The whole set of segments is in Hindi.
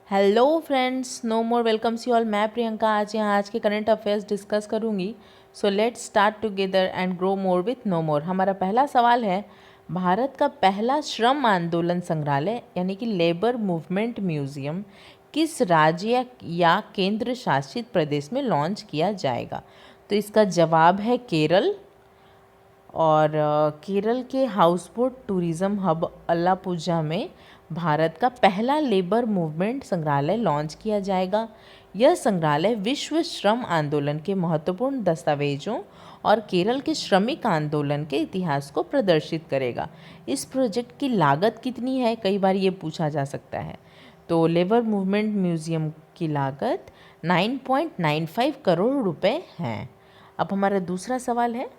Hello friends, no more welcomes you all. मैं प्रियंका आज के करंट अफेयर्स डिस्कस करूंगी। So let's start together and grow more with no more. हमारा पहला सवाल है, भारत का पहला श्रम आंदोलन संग्रहालय यानी कि लेबर मूवमेंट म्यूजियम किस राज्य या केंद्र शासित प्रदेश में लॉन्च किया जाएगा? तो इसका जवाब है केरल। और केरल के हाउसबोट टूरिज़्म हब अलापुझा में भारत का पहला लेबर मूवमेंट संग्रहालय लॉन्च किया जाएगा। यह संग्रहालय विश्व श्रम आंदोलन के महत्वपूर्ण दस्तावेजों और केरल के श्रमिक आंदोलन के इतिहास को प्रदर्शित करेगा। इस प्रोजेक्ट की लागत कितनी है, कई बार ये पूछा जा सकता है। तो लेबर मूवमेंट म्यूज़ियम की लागत 9.95 करोड़ रुपए हैं। अब हमारा दूसरा सवाल है,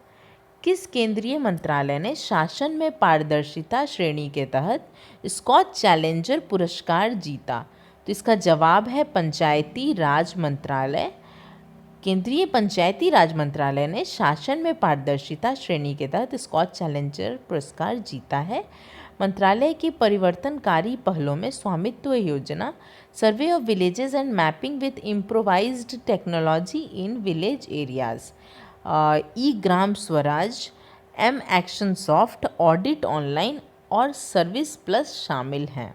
किस केंद्रीय मंत्रालय ने शासन में पारदर्शिता श्रेणी के तहत स्कॉच चैलेंजर पुरस्कार जीता? तो इसका जवाब है पंचायती राज मंत्रालय। केंद्रीय पंचायती राज मंत्रालय ने शासन में पारदर्शिता श्रेणी के तहत स्कॉच चैलेंजर पुरस्कार जीता है। मंत्रालय की परिवर्तनकारी पहलों में स्वामित्व योजना, survey of villages and mapping with improvised technology in village areas, E Gram Swaraj, M action soft, audit online और सर्विस प्लस शामिल हैं।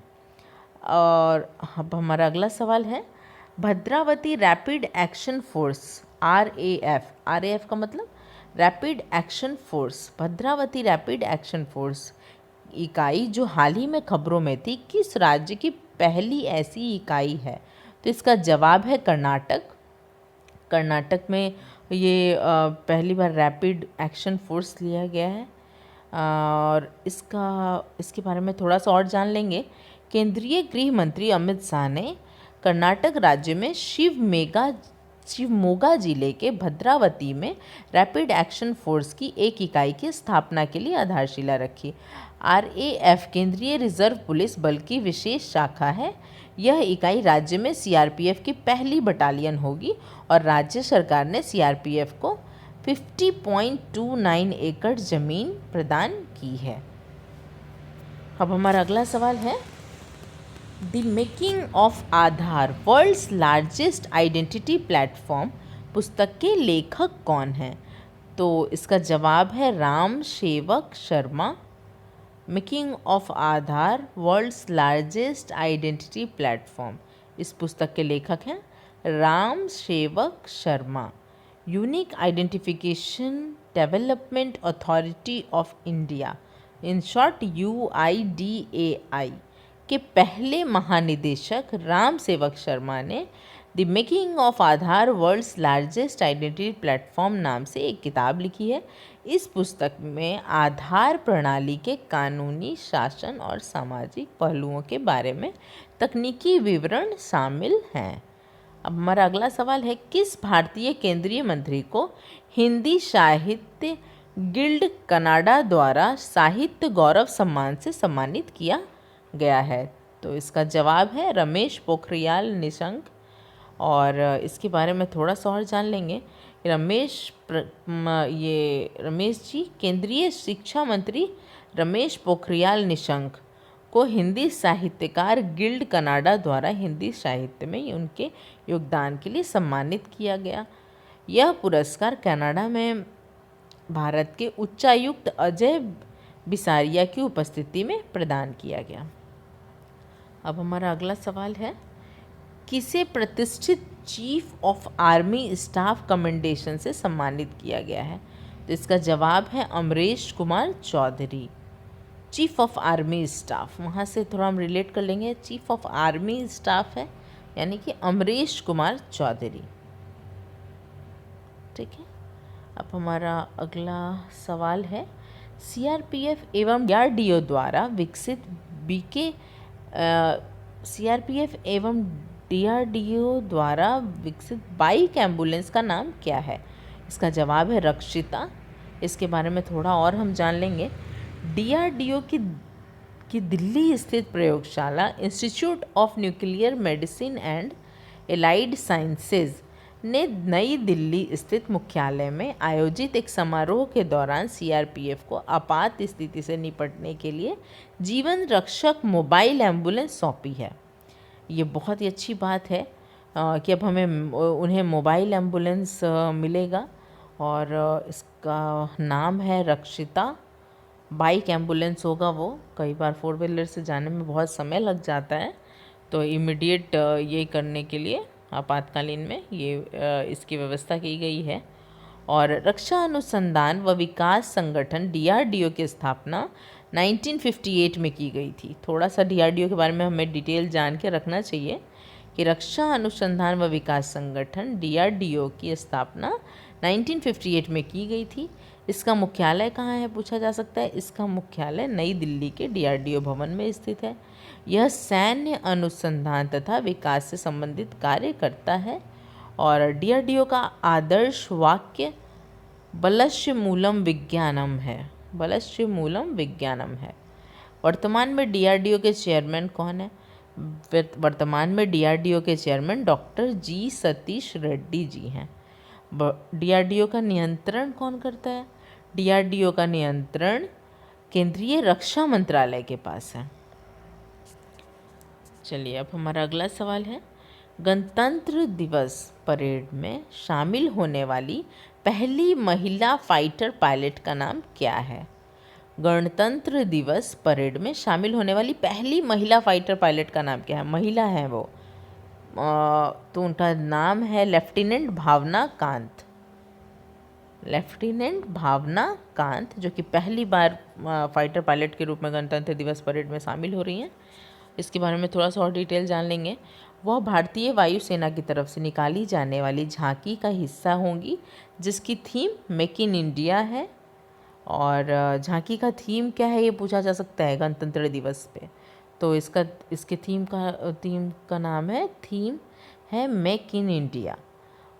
और अब हमारा अगला सवाल है, Bhadravati rapid action force RAF का मतलब rapid action force, Bhadravati rapid action force इकाई जो हाल ही में खबरों में थी, किस राज्य की पहली ऐसी इकाई है? तो इसका जवाब है कर्नाटक। कर्नाटक में ये पहली बार रैपिड एक्शन फोर्स लिया गया है। और इसके बारे में थोड़ा सा और जान लेंगे। केंद्रीय गृह मंत्री अमित शाह ने कर्नाटक राज्य में शिवमोगा जिले के भद्रावती में रैपिड एक्शन फोर्स की एक इकाई की स्थापना के लिए आधारशिला रखी। RAF केंद्रीय रिजर्व पुलिस बल की विशेष शाखा है। यह इकाई राज्य में CRPF की पहली बटालियन होगी और राज्य सरकार ने CRPF को 50.29 एकड़ जमीन प्रदान की है। अब हमारा अगला सवाल है, the making of Aadhaar world's largest identity platform पुस्तक के लेखक कौन हैं? तो इसका जवाब है Ram Sewak Sharma. Making of Aadhaar world's largest identity platform, इस पुस्तक के लेखक हैं Ram Sewak Sharma. Unique identification development authority of India, in short UIDAI के पहले महानिदेशक राम सेवक शर्मा ने the making of Aadhaar world's largest identity platform नाम से एक किताब लिखी है। इस पुस्तक में आधार प्रणाली के कानूनी, शासन और सामाजिक पहलुओं के बारे में तकनीकी विवरण शामिल हैं। अब हमारा अगला सवाल है, किस भारतीय केंद्रीय मंत्री को हिंदी साहित्य गिल्ड कनाडा द्वारा साहित्य गौरव सम्मान से सम्मानित किया गया है? तो इसका जवाब है रमेश पोखरियाल निशंक। और इसके बारे में थोड़ा सा और जान लेंगे। रमेश जी केंद्रीय शिक्षा मंत्री रमेश पोखरियाल निशंक को हिंदी साहित्यकार गिल्ड कनाडा द्वारा हिंदी साहित्य में उनके योगदान के लिए सम्मानित किया गया। यह पुरस्कार कनाडा में भारत के उच्चायुक्त अजय बिसारिया की उपस्थिति में प्रदान किया गया। अब हमारा अगला सवाल है, किसे प्रतिष्ठित chief of army staff commendation से सम्मानित किया गया है? तो इसका जवाब है Amresh Kumar Chaudhary. Chief of army staff, वहाँ से थोड़ा हम रिलेट कर लेंगे। चीफ ऑफ आर्मी स्टाफ है यानी कि अमरेश कुमार चौधरी। ठीक है। अब हमारा अगला सवाल है, CRPF एवं DRDO द्वारा विकसित CRPF एवं DRDO द्वारा विकसित बाइक एम्बुलेंस का नाम क्या है? इसका जवाब है रक्षिता। इसके बारे में थोड़ा और हम जान लेंगे। DRDO की दिल्ली स्थित प्रयोगशाला institute of nuclear medicine and allied sciences ने नई दिल्ली स्थित मुख्यालय में आयोजित एक समारोह के दौरान CRPF को आपात स्थिति से निपटने के लिए जीवन रक्षक मोबाइल एम्बुलेंस सौंपी है। ये बहुत ही अच्छी बात है कि अब हमें उन्हें मोबाइल एम्बुलेंस मिलेगा और इसका नाम है रक्षिता। बाइक एम्बुलेंस होगा वो, कई बार 4 व्हीलर से जाने में बहुत समय लग जाता है, तो इमीडिएट ये करने के लिए आपातकालीन में ये इसकी व्यवस्था की गई है। और रक्षा अनुसंधान व विकास संगठन DRDO की स्थापना 1958 में की गई थी। थोड़ा सा DRDO के बारे में हमें डिटेल जान के रखना चाहिए कि रक्षा अनुसंधान व विकास संगठन DRDO की स्थापना 1958 में की गई थी। इसका मुख्यालय कहाँ है पूछा जा सकता है। इसका मुख्यालय नई दिल्ली के DRDO भवन में स्थित है। यह सैन्य अनुसंधान तथा विकास से संबंधित कार्य करता है। और DRDO का आदर्श वाक्य बलस्य मूलम विज्ञानम है। बलस्य मूलम विज्ञानम है। वर्तमान में DRDO के चेयरमैन कौन है? वर्तमान में DRDO के chairman doctor G Satish Reddy ji हैं। DRDO का नियंत्रण कौन करता है? DRDO का नियंत्रण केंद्रीय रक्षा मंत्रालय के पास है। चलिए अब हमारा अगला सवाल है, गणतंत्र दिवस परेड में शामिल होने वाली पहली महिला फाइटर पायलट का नाम क्या है? गणतंत्र दिवस परेड में शामिल होने वाली पहली महिला फाइटर पायलट का नाम क्या है? महिला है वो, तो उनका नाम है लेफ्टिनेंट भावना कांत। लेफ्टिनेंट भावना कांत जो कि पहली बार फाइटर पायलट के रूप में गणतंत्र दिवस परेड में शामिल हो रही हैं। इसके बारे में थोड़ा सा और डिटेल जान लेंगे। वह भारतीय वायुसेना की तरफ से निकाली जाने वाली झांकी का हिस्सा होंगी जिसकी थीम मेक इन इंडिया है। और झांकी का थीम क्या है ये पूछा जा सकता है गणतंत्र दिवस पे, तो इसके थीम का नाम है, थीम है मेक इन इंडिया।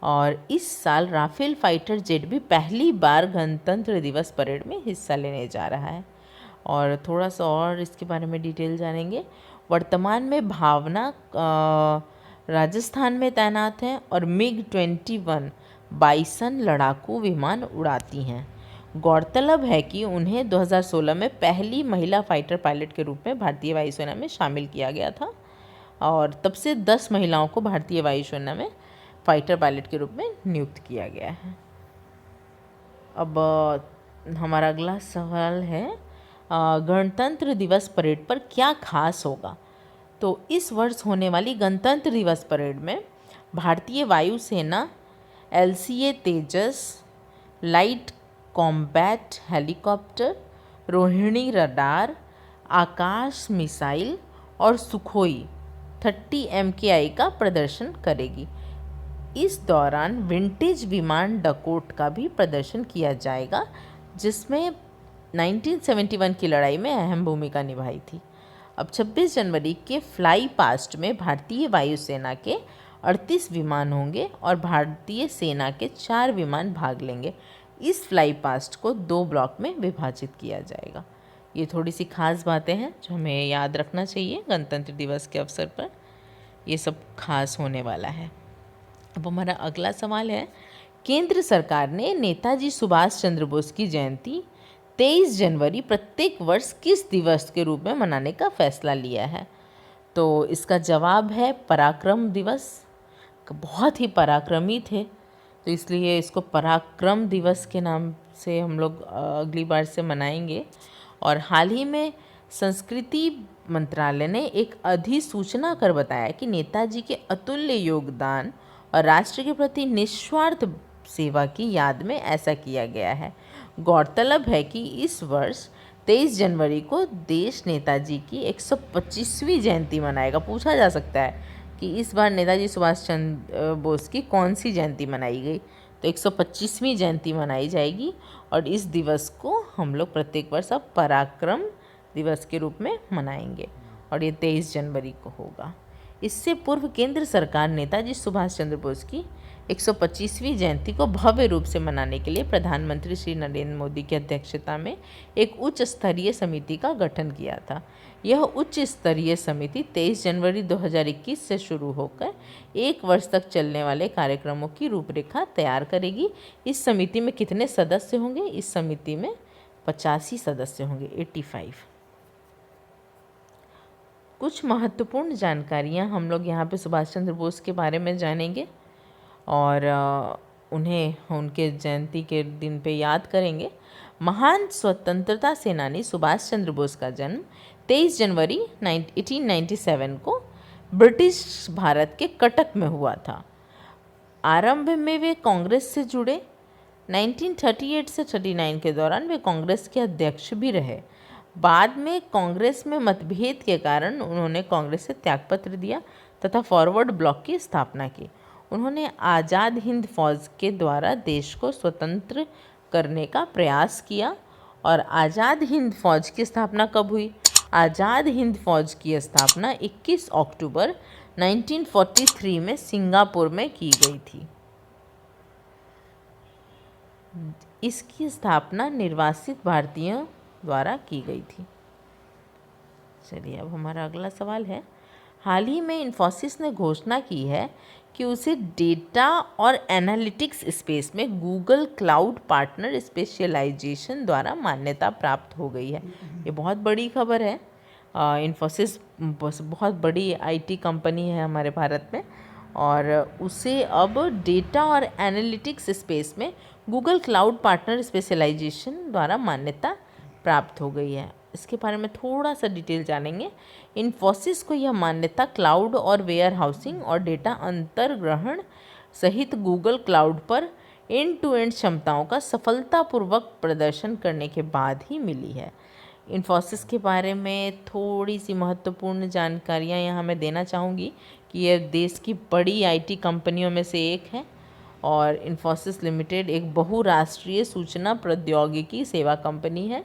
और इस साल राफेल फाइटर जेट भी पहली बार गणतंत्र दिवस परेड में हिस्सा लेने जा रहा है। और थोड़ा सा और इसके बारे में डिटेल जानेंगे। वर्तमान में भावना राजस्थान में तैनात हैं और MiG-21 बाइसन लड़ाकू विमान उड़ाती हैं। गौरतलब है कि उन्हें 2016 में पहली महिला फाइटर पायलट के रूप में भारतीय वायुसेना में शामिल किया गया था और तब से 10 महिलाओं को भारतीय वायुसेना में फाइटर पायलट के रूप में नियुक्त किया गया है। अब हमारा अगला सवाल है, गणतंत्र दिवस परेड पर क्या खास होगा? तो इस वर्ष होने वाली गणतंत्र दिवस परेड में भारतीय वायुसेना LCA Tejas, light combat helicopter, Rohini radar, Akash missile और सुखोई 30 MKI का प्रदर्शन करेगी। इस दौरान विंटेज विमान डकोट का भी प्रदर्शन किया जाएगा जिसमें 1971 की लड़ाई में अहम भूमिका निभाई थी। अब 26 जनवरी के फ्लाई पास्ट में भारतीय वायुसेना के 38 विमान होंगे और भारतीय सेना के 4 विमान भाग लेंगे। इस फ्लाई पास्ट को 2 ब्लॉक में विभाजित किया जाएगा। ये थोड़ी सी खास बातें हैं जो हमें याद रखना चाहिए गणतंत्र दिवस के अवसर पर, ये सब खास होने वाला है। अब हमारा अगला सवाल है, केंद्र सरकार ने नेताजी सुभाष चंद्र बोस की जयंती 23 जनवरी प्रत्येक वर्ष किस दिवस के रूप में मनाने का फैसला लिया है? तो इसका जवाब है पराक्रम दिवस। बहुत ही पराक्रमी थे तो इसलिए इसको पराक्रम दिवस के नाम से हम लोग अगली बार से मनाएंगे। और हाल ही में संस्कृति मंत्रालय ने एक अधिसूचना कर बताया कि नेताजी के अतुल्य योगदान और राष्ट्र के प्रति निस्वार्थ सेवा की याद में ऐसा किया गया है। गौरतलब है कि इस वर्ष 23 जनवरी को देश नेताजी की 125वीं जयंती मनाएगा। पूछा जा सकता है कि इस बार नेताजी सुभाष चंद्र बोस की कौन सी जयंती मनाई गई, तो 125वीं जयंती मनाई जाएगी और इस दिवस को हम लोग प्रत्येक वर्ष अब पराक्रम दिवस के रूप में मनाएंगे और ये 23 जनवरी को होगा। इससे पूर्व केंद्र सरकार नेताजी सुभाष चंद्र बोस की 125वीं जयंती को भव्य रूप से मनाने के लिए प्रधानमंत्री श्री नरेंद्र मोदी की अध्यक्षता में एक उच्च स्तरीय समिति का गठन किया था। यह उच्च स्तरीय समिति 23 जनवरी 2021 से शुरू होकर 1 वर्ष तक चलने वाले कार्यक्रमों की रूपरेखा तैयार करेगी। इस समिति में कितने सदस्य होंगे? इस समिति में 85 सदस्य होंगे, 85। कुछ महत्वपूर्ण जानकारियाँ हम लोग यहाँ पे सुभाष चंद्र बोस के बारे में जानेंगे और उन्हें उनके जयंती के दिन पे याद करेंगे। महान स्वतंत्रता सेनानी सुभाष चंद्र बोस का जन्म 23 जनवरी 1897 को ब्रिटिश भारत के कटक में हुआ था। आरंभ में वे कांग्रेस से जुड़े। 1938 से 39 के दौरान वे कांग्रेस के अध्यक्ष भी रहे। बाद में कांग्रेस में मतभेद के कारण उन्होंने कांग्रेस से त्यागपत्र दिया तथा फॉरवर्ड ब्लॉक की स्थापना की। उन्होंने आज़ाद हिंद फौज के द्वारा देश को स्वतंत्र करने का प्रयास किया। और आज़ाद हिंद फौज की स्थापना कब हुई? आज़ाद हिंद फौज की स्थापना 21 अक्टूबर 1943 में सिंगापुर में की गई थी। इसकी स्थापना निर्वासित भारतीयों द्वारा की गई थी। चलिए अब हमारा अगला सवाल है, हाल ही में इन्फोसिस ने घोषणा की है कि उसे डेटा और एनालिटिक्स स्पेस में गूगल क्लाउड पार्टनर स्पेशलाइजेशन द्वारा मान्यता प्राप्त हो गई है। ये बहुत बड़ी खबर है। इन्फोसिस बहुत बड़ी आईटी कंपनी है हमारे भारत में और उसे अब डेटा और एनालिटिक्स स्पेस में गूगल क्लाउड पार्टनर स्पेशलाइजेशन द्वारा मान्यता प्राप्त हो गई है। इसके बारे में थोड़ा सा डिटेल जानेंगे। इन्फोसिस को यह मान्यता क्लाउड और वेयर हाउसिंग और डेटा अंतर्ग्रहण सहित गूगल क्लाउड पर एंड टू एंड क्षमताओं का सफलतापूर्वक प्रदर्शन करने के बाद ही मिली है। इन्फोसिस के बारे में थोड़ी सी महत्वपूर्ण जानकारियाँ यहाँ मैं देना चाहूँगी कि यह देश की बड़ी आईटी कंपनियों में से एक है और इन्फोसिस लिमिटेड एक बहुराष्ट्रीय सूचना प्रौद्योगिकी सेवा कंपनी है।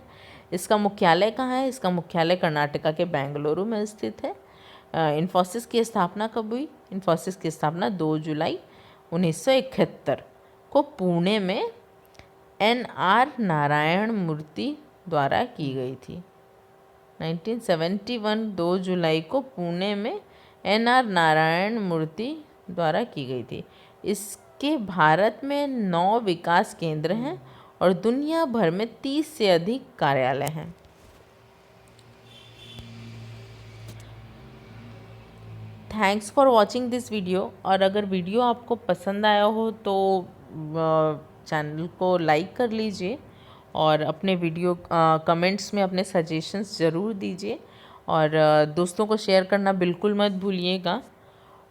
इसका मुख्यालय कहाँ है? इसका मुख्यालय कर्नाटका के बेंगलुरु में स्थित है। इन्फोसिस की स्थापना कब हुई? इन्फोसिस की स्थापना 2 जुलाई 1971 को पुणे में NR नारायण मूर्ति द्वारा की गई थी। 1971 2 जुलाई को पुणे में NR नारायण मूर्ति द्वारा की गई थी। इसके भारत में 9 विकास केंद्र हैं और दुनिया भर में 30 से अधिक कार्यालय हैं। Thanks for watching this video. और अगर वीडियो आपको पसंद आया हो तो चैनल को लाइक कर लीजिए और अपने वीडियो कमेंट्स में अपने सजेशंस ज़रूर दीजिए और दोस्तों को शेयर करना बिल्कुल मत भूलिएगा।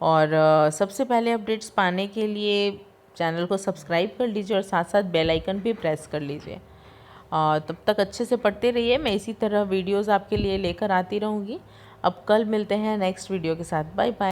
और सबसे पहले अपडेट्स पाने के लिए चैनल को सब्सक्राइब कर लीजिए और साथ साथ बेल आइकन भी प्रेस कर लीजिए। तब तक अच्छे से पढ़ते रहिए। मैं इसी तरह वीडियोस आपके लिए लेकर आती रहूँगी। अब कल मिलते हैं नेक्स्ट वीडियो के साथ। Bye bye.